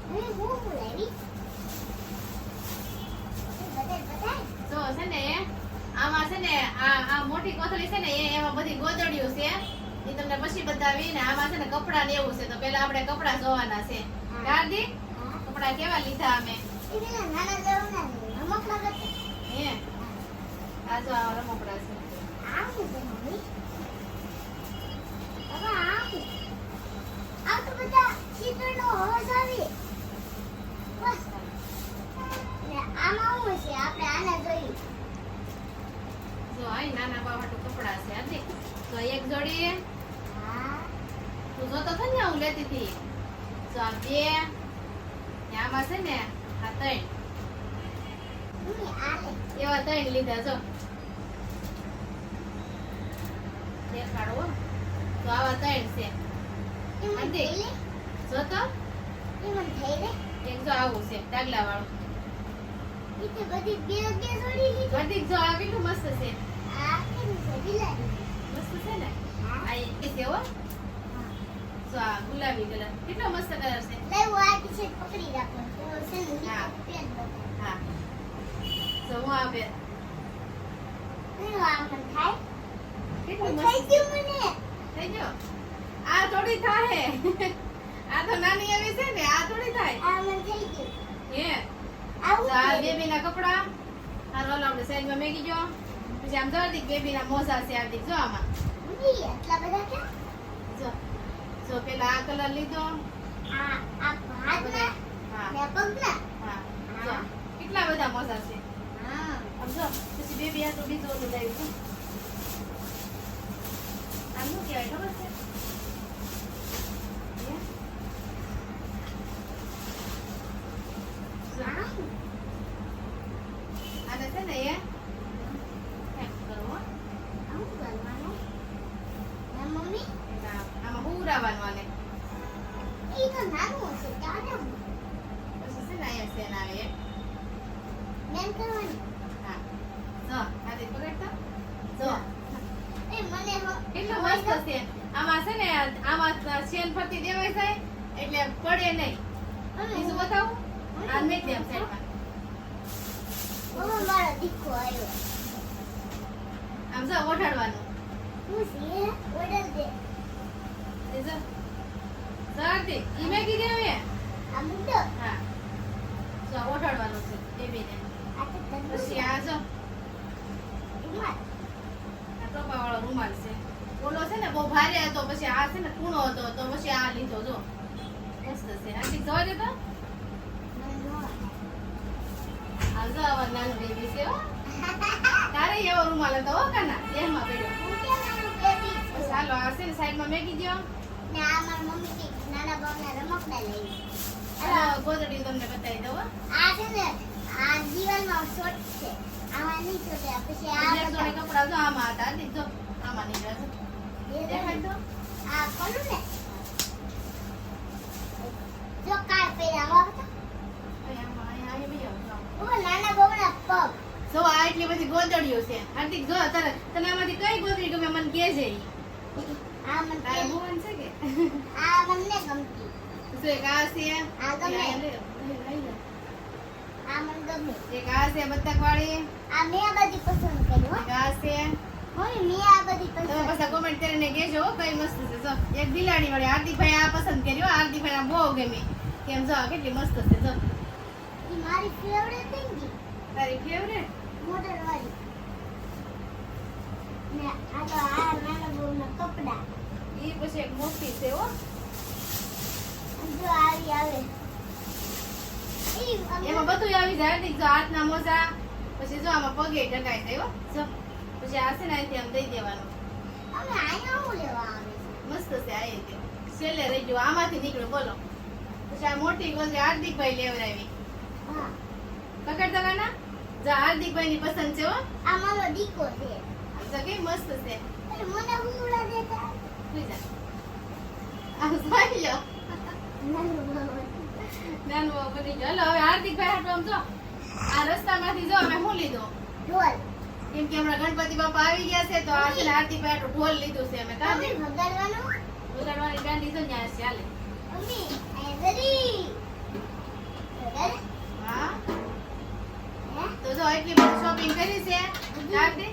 જો છે ને આમાં છે ને આ મોટી કોથળી છે ને એમાં બધી ગોદડીઓ છે એ તમને પછી બતાવી ને આમાં છે ને કપડા ને એવું છે તો પેલા આપણે કપડા જોવાના છે ગાડી કપડા કેવા લીધા અમે હે આ જો આ રમકડા છે જો આ નાના બાવાટુ કપડા છે આજી તો એક જોડી તું જોતો હતો ને હું લેતી હતી તો આ બે આમાં છે ને આ ત્રણ એવા ત્રણ લીધા જો દેખાડો તો આવા ત્રણ છે જોતો એક જો આવું છે ડાગલા વાળું બધી જો આ કેટલું મસ્ત છે મસ્ત છે ને આ એ છે હો જો આ ગુલાબી કલર કેટલો મસ્ત કલર છે હા તો હું આપે કેટલું મસ્ત થઈ ગયો આ થોડી થાય આ તો નાની એવી છે ને આ થોડી થાય હે આ બેબી ના કપડા આ રોલ આપણે સાઈડમાં મેકી જો પછી આમ જલ્દી બેબી ના મોજા છે આ જો આમાં જો જો પેલા આ કલર લીધો હા જો કેટલા બધા મોજા છે આમ જો પછી બેબી આ તો બીજો ઓલું લાવી છે આમ શું કહેવાય ખબર છે આને છે ને એ આમાં હુરાવાનું આને પછી છે ને અહીંયા સેન આવે હા જો આને પકડતા જો કેટલું મસ્ત છે આમાં છે ને આમાં ચેન ફરતી દેવાય જાય એટલે પડે નહીં બીજું બતાવું આ મેક દે સાઈડમાં આમ જો ઓઢાડવાનું સરતી ઈ મેકી દેવે હા જો ઓઢાડવાનું છે બેબીને પછી આ જો આ ટોપા વાળો રૂમાલ છે ઓલો છે ને બહુ ભારે હતો પછી આ છે ને કૂણો હતો તો પછી આ લીધો જો મસ્ત છે આથી જોવા દે તો આ જો આવા નાનું બેબી છે હો તારે એવો રૂમાલ હતો હો કાના દેહમાં પડ્યો ચાલો આ છે ને સાઈડમાં મેકી દો ને આ મારી મમ્મી કે નાના બાવના રમકડા લઈ ચાલો ગોદડી તમને બતાવી દઉં આ છે ને આ દીવાલમાં શોટ છે આમાં નહીં છોટે પછી આ આ જોડે કપડા જો આમાં હતા દી જો આમાં નીકળે છે દેખાય તો આ કોનું ને જો કાર પહેરાવા હતા અહીંયા બી આવો ઓ નાના બાવના પગ જો આ એટલી બધી ગોદડીઓ છે હાર્દિક જો તને આમાંથી કઈ ગોદડી ગમે મને કહેજે આ મને તારે મોહન છે કે આ મને ગમતી તો એક આ છે આ ગમે આ મને ગમે એક આ છે બતક વાળી આ મેં આ બધી પસંદ કરી હો એક આ છે હોય મેં આ બધી તમે પસંદ પાછા કોમેન્ટ કરીને કહેજો કઈ મસ્ત છે જો એક બિલાડી વાળી હાર્દિકભાઈ આ પસંદ કર્યો હાર્દિકભાઈ આ બહુ ગમી કેમ જો આ કેટલી મસ્ત છે જો ઈ મારી ફેવરેટ થઈ ગઈ તારી ફેવરેટ મોટર વાળી ને આ તો આ નાના બાવના કપડા ઈ પછી એક મોટી છે હો જો આવી આવે એમાં બધું આવી જાય હાર્દિક જો હાથના મોજા પછી જો આમાં પગે ટકાઈ જાય હો જો પછી આ છે ને અહીંથી આમ દઈ દેવાનું અમે આયા હું લેવા આવે મસ્ત છે આ રીતે છેલ્લે રહી ગયું આમાંથી નીકળ્યું બોલો પછી આ મોટી ગોદડી હાર્દિકભાઈ લેવડાવી હા પકડતા કાના જો હાર્દિકભાઈ ની પસંદ છે હો આ મારો દીકો છે તો કેવી મસ્ત છે અરે મને હુંડા દેતા સુઈ જા આ સાઈ લો નાનું બાબા નાનું બાબુ બની ગયો હાલો હવે હાર્દિકભાઈ હાટુ આમ જો આ રસ્તામાંથી જો અમે શું લીધું ઢોલ કેમ કે હમણાં ગણપતિ બાપા આવી ગયા છે તો આ છે ને હાર્દિકભાઈ હાટુ ઢોલ લીધું છે અમે કાં તમે વગાડવાનું વગાડવાની ગાંડી છે ત્યાં છે હાલે મમ્મી આ દરી જો એટલી બધી શોપિંગ કરી છે. ચાલતી